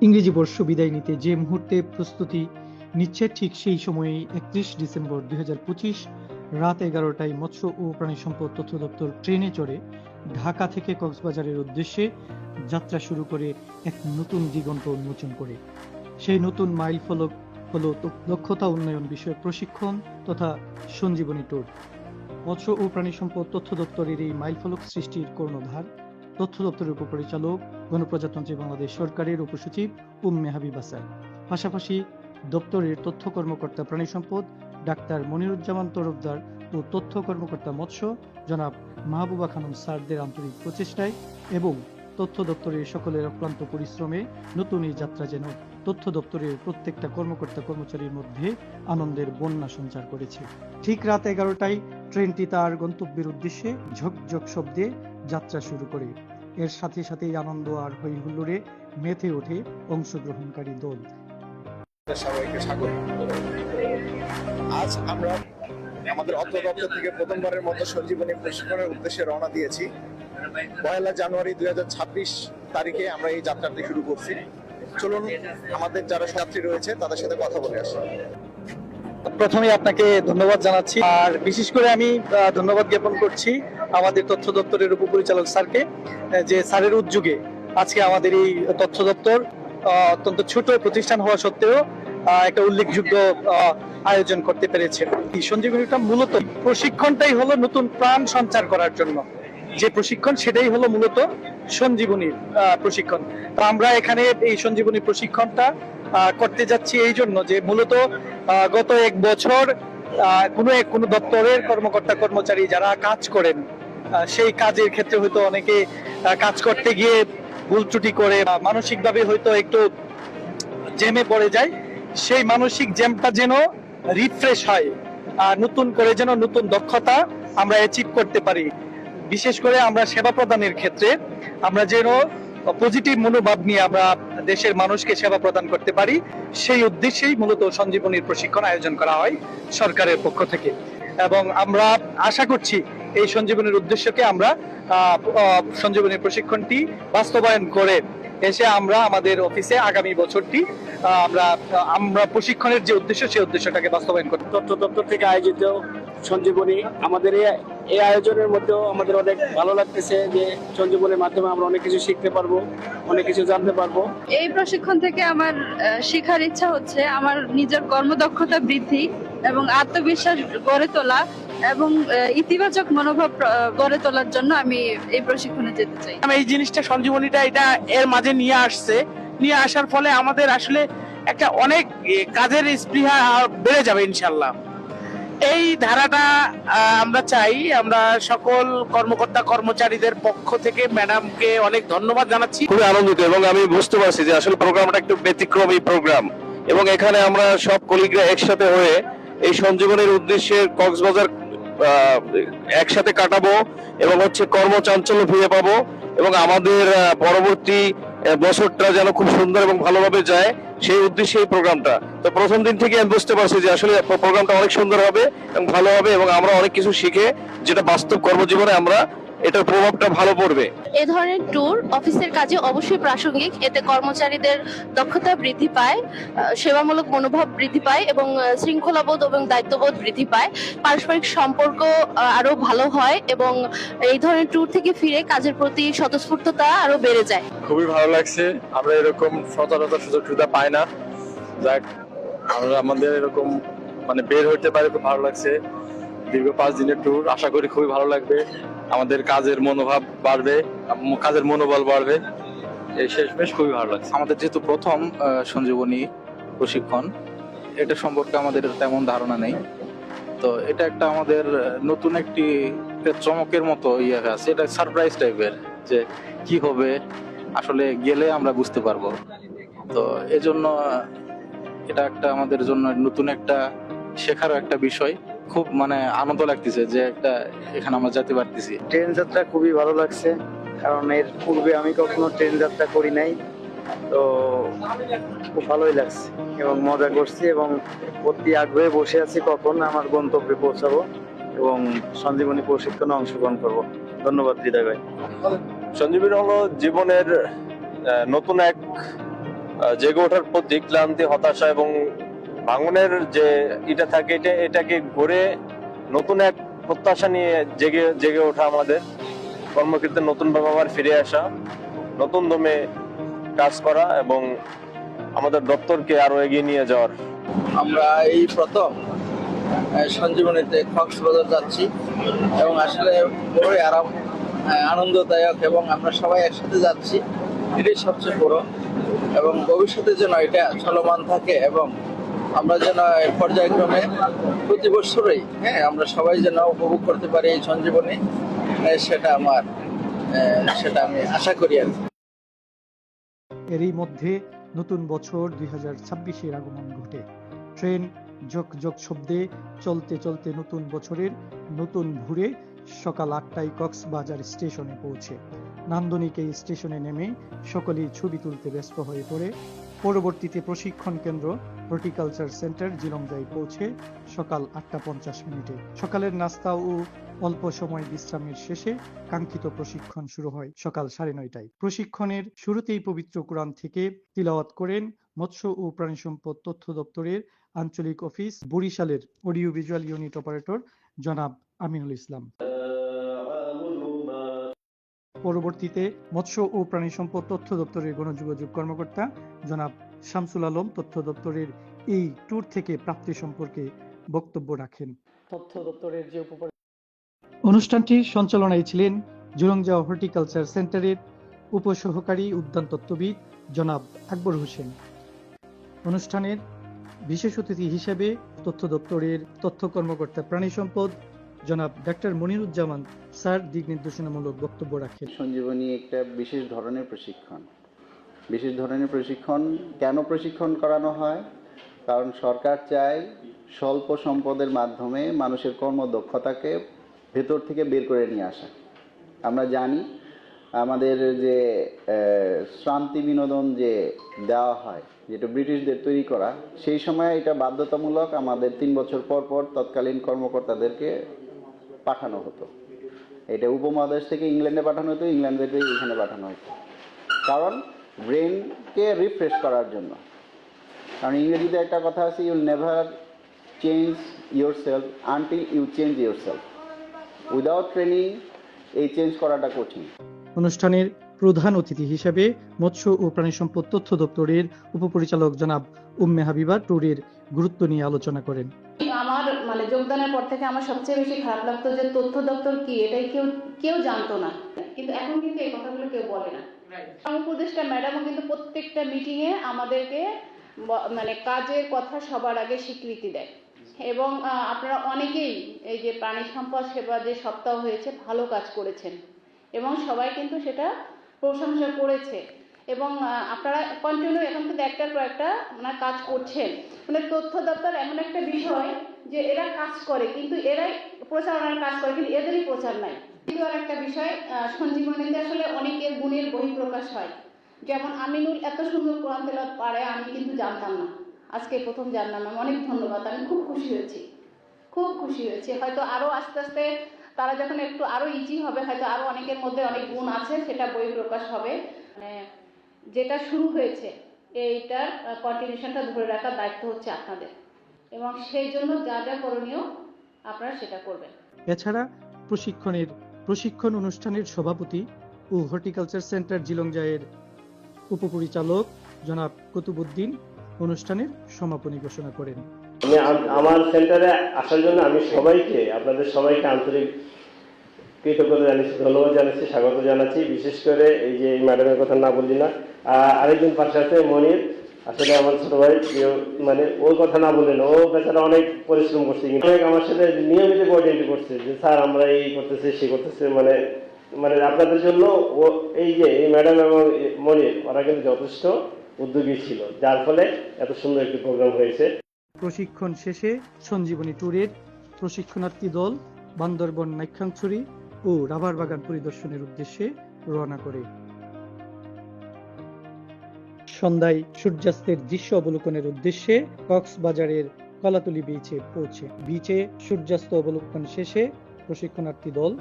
ইংরেজি বর্ষ বিদায় নিতে যে মুহূর্তে প্রস্তুতি নিচ্ছে, ঠিক সেই সময়েই ৩১ ডিসেম্বর ২০২৫ রাত ১১টায় মৎস্য ও প্রাণী সম্পদ তথ্য দপ্তর ট্রেনে চড়ে ঢাকা থেকে কক্সবাজারের উদ্দেশ্যে যাত্রা শুরু করে এক নতুন দিগন্ত উন্মোচন করে। সেই নতুন মাইল ফলক হলো দক্ষতা উন্নয়ন বিষয়ক প্রশিক্ষণ তথা সঞ্জীবনী ট্যুর। মৎস্য ও প্রাণী সম্পদ তথ্য দপ্তরের এই মাইলফলক সৃষ্টির কর্ণধার তথ্য দপ্তরের উপপরিচালক, গণপ্রজাতন্ত্রী বাংলাদেশ সরকারের উপসচিব উম্মে হাবিবা স্যার। পাশাপাশি দপ্তরের তথ্য কর্মকর্তা প্রাণী সম্পদ ডাক্তার মনিরুজ্জামান তরফদার ও তথ্য কর্মকর্তা মৎস্য জনাব মাহবুবা খানম স্যারদের আন্তরিক প্রচেষ্টায় এবং তথ্য দপ্তরের সকলের অক্লান্ত পরিশ্রমে নতুন এই যাত্রা যেন তথ্য দপ্তরের প্রত্যেকটা কর্মকর্তা কর্মচারীর মধ্যে আনন্দের বন্যা সঞ্চার করেছে। ঠিক রাত ১১টায় ট্রেনটি তার গন্তব্যের উদ্দেশ্যে ঝকঝক শব্দে যাত্রা শুরু করে। এর সাথে সাথেই আনন্দ আর হই হুল্লোড়ে মেতে ওঠে অংশগ্রহণকারী দল। সবাইকে স্বাগত। আজ আমরা আমাদের অর্থ দপ্তর থেকে প্রথমবারের মতো সঞ্জীবনী প্রশিক্ষণের উদ্দেশ্যে রওনা দিয়েছি। ১ জানুয়ারি ২০২৬ তারিখে আমরা এই যাত্রাটি শুরু করছি। চলুন আমাদের যারা যাত্রী রয়েছে তাদের সাথে কথা বলে আসি। প্রথমে আপনাকে ধন্যবাদ জানাচ্ছি, আর বিশেষ করে আমি ধন্যবাদ জ্ঞাপন করছি আমাদের তথ্য দপ্তরের উপপরিচালক স্যারকে, যে স্যারের উদ্যোগে আজকে আমাদের এই তথ্য দপ্তর অত্যন্ত ছোট প্রতিষ্ঠান হওয়া সত্ত্বেও একটা উল্লেখযোগ্য আয়োজন করতে পেরেছে। এই সঞ্জীবনীটা মূলত প্রশিক্ষণটাই হলো নতুন প্রাণ সঞ্চার করার জন্য যে প্রশিক্ষণ, সেটাই হলো মূলত সঞ্জীবনীর প্রশিক্ষণ। তো আমরা এখানে এই সঞ্জীবনী প্রশিক্ষণটা করতে যাচ্ছি এই জন্য যে মূলত গত ১ বছর কোনো দপ্তরের কর্মকর্তা কর্মচারী যারা কাজ করেন, সেই কাজের ক্ষেত্রে হয়তো অনেকে কাজ করতে গিয়ে ভুল ত্রুটি করে মানসিকভাবে হয়তো একটু জ্যামে পড়ে যায়। সেই মানসিক জ্যামটা যেন রিফ্রেশ হয়, নতুন করে যেন নতুন দক্ষতা আমরা অ্যাচিভ করতে পারি। বিশেষ করে আমরা সেবা প্রদানের ক্ষেত্রে আমরা যেন পজিটিভ মনোভাব নিয়ে আমরা দেশের মানুষকে সেবা প্রদান করতে পারি, সেই উদ্দেশ্যেই মূলত সঞ্জীবনীর প্রশিক্ষণ আয়োজন করা হয় সরকারের পক্ষ থেকে। এবং আমরা আশা করছি এই সঞ্জীবনীর উদ্দেশ্যকে আমরা সঞ্জীবনীর প্রশিক্ষণটি বাস্তবায়ন করে এসে আমরা আমাদের অফিসে আগামী বছরটি আমরা প্রশিক্ষণের যে উদ্দেশ্য, সেই উদ্দেশ্যটাকে বাস্তবায়ন করতে। তথ্য দপ্তর থেকে আয়োজিত সঞ্জীবনী, আমাদের এই আয়োজনের মধ্যেও আমাদের অনেক ভালো লাগতেছে যে সঞ্জীবনীর মাধ্যমে আমরা অনেক কিছু শিখতে পারবো, অনেক কিছু জানতে পারবো। এই প্রশিক্ষণ থেকে আমার শেখার ইচ্ছা হচ্ছে আমার নিজের কর্মদক্ষতা বৃদ্ধি এবং আত্মবিশ্বাস গড়ে তোলা এবং ইতিবাচক মনোভাব গড়ে তোলার জন্য আমি এই প্রশিক্ষণে যেতে চাই। এই জিনিসটা সঞ্জীবনীটা এটা এর মাঝে নিয়ে আসার ফলে আমাদের আসলে একটা অনেক কাজের স্পৃহা বেড়ে যাবে ইনশাল্লাহ। এই ধারাটা আমরা চাই। আমরা সকল কর্মকর্তা কর্মচারীদের পক্ষ থেকে ম্যাডামকে অনেক ধন্যবাদ জানাচ্ছি। খুবই আনন্দিত এবং আমি বুঝতে পারছি যে আসলে প্রোগ্রামটা একটু ব্যতিক্রমী প্রোগ্রাম, এবং এখানে আমরা সব কলিগরা একসাথে হয়ে এই সঞ্জীবনীর উদ্দেশ্যে কক্সবাজার একসাথে কাটাবো এবং কর্মচাঞ্চল্য ফিরে পাবো এবং আমাদের পরবর্তী বছরটা যেন খুব সুন্দর এবং ভালোভাবে যায়, সেই উদ্দেশ্যে এই প্রোগ্রামটা। তো প্রথম দিন থেকে আমি বুঝতে পারছি যে আসলে প্রোগ্রামটা অনেক সুন্দর হবে এবং ভালো হবে, এবং আমরা অনেক কিছু শিখে যেটা বাস্তব কর্মজীবনে আমরা এটার প্রভাবটা ভালো পড়বে। এ ধরনের ট্যুর অফিসের কাজে অবশ্যই প্রাসঙ্গিক। এতে কর্মচারীদের দক্ষতা বৃদ্ধি পায়, সেবামূলক মনোভাব বৃদ্ধি পায় এবং শৃঙ্খলাবোধ এবং দায়িত্ববোধ বৃদ্ধি পায়। পারস্পরিক সম্পর্ক আরো ভালো হয় এবং এই ধরনের ট্যুর থেকে ফিরে কাজের প্রতি স্বতঃস্ফূর্ততা আরো বেড়ে যায়। খুবই ভালো লাগছে, আমরা এরকম সচরাচর সুযোগ সুবিধা পাই না। যাক, আমরা আমাদের এরকম বের হইতে পারি, খুব ভালো লাগছে। দীর্ঘ 5 দিনের ট্যুর, আশা করি খুবই ভালো লাগবে। আমাদের কাজের মনোভাব বাড়বে, কাজের মনোবল বাড়বে। এই শেষমেশ খুবই ভালো লাগছে। আমাদের যেহেতু প্রথম সঞ্জীবনী প্রশিক্ষণ, এটা সম্পর্কে আমাদের তেমন ধারণা নেই। তো এটা একটা আমাদের নতুন একটা চমকের মতো ইয়ে আছে, এটা সারপ্রাইজ টাইপের, যে কি হবে আসলে গেলে আমরা বুঝতে পারবো। তো এজন্য এটা একটা আমাদের জন্য নতুন একটা শেখার একটা বিষয়। খুব আনন্দ লাগতেছে যে এখানে আমরা যেতে পারতেছি। ট্রেন যাত্রা খুবই ভালো লাগছে, কারণ এর পূর্বে আমি কখনো ট্রেন যাত্রা করি নাই। তো খুব ভালোই লাগছে এবং মজা করছি এবং অতি আগ্রহে বসে আছি কখন আমার গন্তব্যে পৌঁছাবো এবং সঞ্জীবনী প্রশিক্ষণে অংশগ্রহণ করব। ধন্যবাদ হৃদয় ভাই। সঞ্জীবনী হলো জীবনের নতুন এক জেগে ওঠার প্রতীক, ক্লান্তি, হতাশা এবং ভাঙনের যে এটা থাকে, এটাকে ঘুরে নতুন এক প্রত্যাশা নিয়ে জেগে জেগে ওঠা, আমাদের কর্মক্ষেত্রে নতুন ভাবে আবার ফিরে আসা, নতুন দমে কাজ করা এবং আমাদের দপ্তরকে আরো এগিয়ে নিয়ে যাওয়ার। আমরা এই প্রথম সঞ্জীবনীতে কক্সবাজার যাচ্ছি এবং আসলে বড়ই আনন্দদায়ক এবং আমরা সবাই একসাথে যাচ্ছি, এটাই সবচেয়ে বড়। এবং ভবিষ্যতে যেন এটা চলমান থাকে এবং আমরা যেন পর্যায়ক্রমে প্রতি বছরই আমরা সবাই যেন উপভোগ করতে পারি এই সঞ্জীবনী, সেটা আমি আশা করি আর কি। এরই মধ্যে নতুন বছর 2026-এর আগমন ঘটে। ট্রেন ঝকঝক শব্দে চলতে চলতে নতুন বছরের নতুন ভোরে সকাল 8টায় কক্সবাজার স্টেশনে পৌঁছে। নান্দনিক এই স্টেশনে নেমে সকলেই ছবি তুলতে ব্যস্ত হয়ে পড়ে। পরবর্তীতে প্রশিক্ষণ কেন্দ্র হর্টিকালচার সেন্টার জিলংজায় পৌঁছে সকাল 8:50 সকালের নাস্তা ও অল্প সময় বিশ্রামের শেষে কাঙ্ক্ষিত প্রশিক্ষণ শুরু হয় সকাল 9:30টায়। প্রশিক্ষণের শুরুতেই পবিত্র কোরআন থেকে তিলাওয়াত করেন মৎস্য ও প্রাণী সম্পদ তথ্য দপ্তরের আঞ্চলিক অফিস বরিশালের অডিও ভিজুয়াল ইউনিট অপারেটর জনাব আমিনুল ইসলাম। পরবর্তীতে মৎস্য ও প্রাণী সম্পদ তথ্য দপ্তরের গণযোগাযোগ কর্মকর্তা জনাব শামসুল আলম তথ্য দপ্তরের এই ট্যুর থেকে প্রাপ্তি সম্পর্কে বক্তব্য রাখেন। তথ্য দপ্তরের যে অনুষ্ঠানটির সঞ্চালনায় ছিলেন জুলংজা হর্টিকালচার সেন্টারের উপসহকারী উদ্যান তত্ত্ববিদ জনাব আকবর হোসেন। অনুষ্ঠানের বিশেষ অতিথি হিসেবে তথ্য দপ্তরের তথ্য কর্মকর্তা প্রাণী সম্পদ জনাব ডাক্তার মনিরুজ্জামান স্যার দিক নির্দেশনামূলক বক্তব্য রাখেন। সঞ্জীবনী একটা বিশেষ ধরনের প্রশিক্ষণ। কেন প্রশিক্ষণ করানো হয়? কারণ সরকার চায় স্বল্প সম্পদের মাধ্যমে মানুষের কর্মদক্ষতাকে ভেতর থেকে বের করে নিয়ে আসা। আমরা জানি আমাদের যে শ্রান্তি বিনোদন যে দেওয়া হয়, যেটা ব্রিটিশদের তৈরি করা, সেই সময় এটা বাধ্যতামূলক আমাদের 3 বছর পর পর তৎকালীন কর্মকর্তাদেরকে পাঠানো হতো। এটা উপমহাদেশ থেকে ইংল্যান্ডে পাঠানো হতো, ইংল্যান্ড থেকে এখানে পাঠানো হতো, কারণ ব্রেনকে রিফ্রেশ করার জন্য। কারণ ইংরেজিতে একটা কথা আছে, you'll never change yourself until you change yourself. Without training এই চেঞ্জ করাটা কঠিন। অনুষ্ঠানের প্রধান অতিথি হিসেবে মৎস্য ও প্রাণী সম্পদ তথ্য দপ্তরের উপপরিচালক জনাব উম্মে হাবিবা ট্যুরের গুরুত্ব নিয়ে আলোচনা করেন। আমার যোগদানের পর থেকে আমার সবচেয়ে বেশি খারাপ লাগতো যে তথ্য দপ্তর কি, এটাই কেউ জানতো না, কিন্তু এখন কিন্তু এই কথাগুলো কেউ বলে না। উপদেষ্টা ম্যাডামও কিন্তু প্রত্যেকটা মিটিংয়ে আমাদেরকে কাজের কথা সবার আগে স্বীকৃতি দেয়। এবং আপনারা অনেকেই এই যে প্রাণী সম্পদ সেবা যে সপ্তাহ হয়েছে ভালো কাজ করেছেন এবং সবাই কিন্তু সেটা প্রশংসা করেছে এবং আপনারা কন্টিনিউ এখন কিন্তু একটার পর একটা কাজ করছেন। তথ্য দপ্তর এমন একটা বিষয় যে এরা কাজ করে কিন্তু এরাই প্রচারণার কাজ করে, কিন্তু এদেরই প্রচার নাই। কিন্তু আর একটা বিষয়, সঞ্জীবনীতে আসলে অনেকের গুণের বহিঃপ্রকাশ হয়। যেমন আমিনুল এত সুন্দর কোরআন তেলাওয়াত পারে, আমি কিন্তু জানতাম না, আজকে প্রথম জানলাম। আমি অনেক ধন্যবাদ, আমি খুব খুশি হয়েছি। হয়তো আরো আস্তে আস্তে তারা যখন একটু আরো ইজি হবে, হয়তো আরো অনেকের মধ্যে অনেক গুণ আছে, সেটা বহিঃপ্রকাশ হবে। যেটা শুরু হয়েছে এইটার কন্টিনিউশনটা ধরে রাখার দায়িত্ব হচ্ছে আপনাদের, এবং সেই জন্য যা যা করণীয় আপনারা সেটা করবেন। এছাড়া প্রশিক্ষণ অনুষ্ঠানের সভাপতি ও হর্টিকালচার সেন্টার জিলংজায়ের উপপরিচালক জনাব কুতুবউদ্দিন অনুষ্ঠানের সমাপনী ঘোষণা করেন। আমার সেন্টারে আসার জন্য আমি আপনাদের সবাইকে আন্তরিক কৃতজ্ঞতা জানাচ্ছি, ধন্যবাদ জানাচ্ছি, স্বাগত জানাচ্ছি। বিশেষ করে এই যে ম্যাডামের কথা না বললি না, আরেকজন পাশে আছে মনির, আসলে আমার ছোট ভাই, ওর কথা না বললেন, ও বেচারা অনেক পরিশ্রম করছে, আমার সাথে নিয়মিত কোঅর্ডিনেট করছে যে স্যার আমরা এই করতেছি সে করতেছে, আপনাদের জন্য ও এই যে এই ম্যাডাম এবং মনির ওরা কিন্তু যথেষ্ট উদ্যোগী ছিল, যার ফলে এত সুন্দর একটি প্রোগ্রাম হয়েছে। প্রশিক্ষণ শেষে সঞ্জীবনী ট্যুরের প্রশিক্ষণার্থী দল বান্দরবন নাইক্ষ্যংছড়ি ও রাবার বাগান পরিদর্শনের উদ্দেশ্যে রওনা করে। সন্ধ্যায় সূর্যাস্তের দৃশ্য অবলোকনের উদ্দেশ্যে কক্সবাজারের কলাতলি বিচে পৌঁছে। বিচে সূর্যাস্ত অবলোকন শেষে প্রশিক্ষণার্থী দল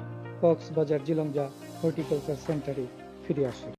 কক্সবাজার জিলংজা হর্টিকালচার সেন্টারে ফিরে আসে।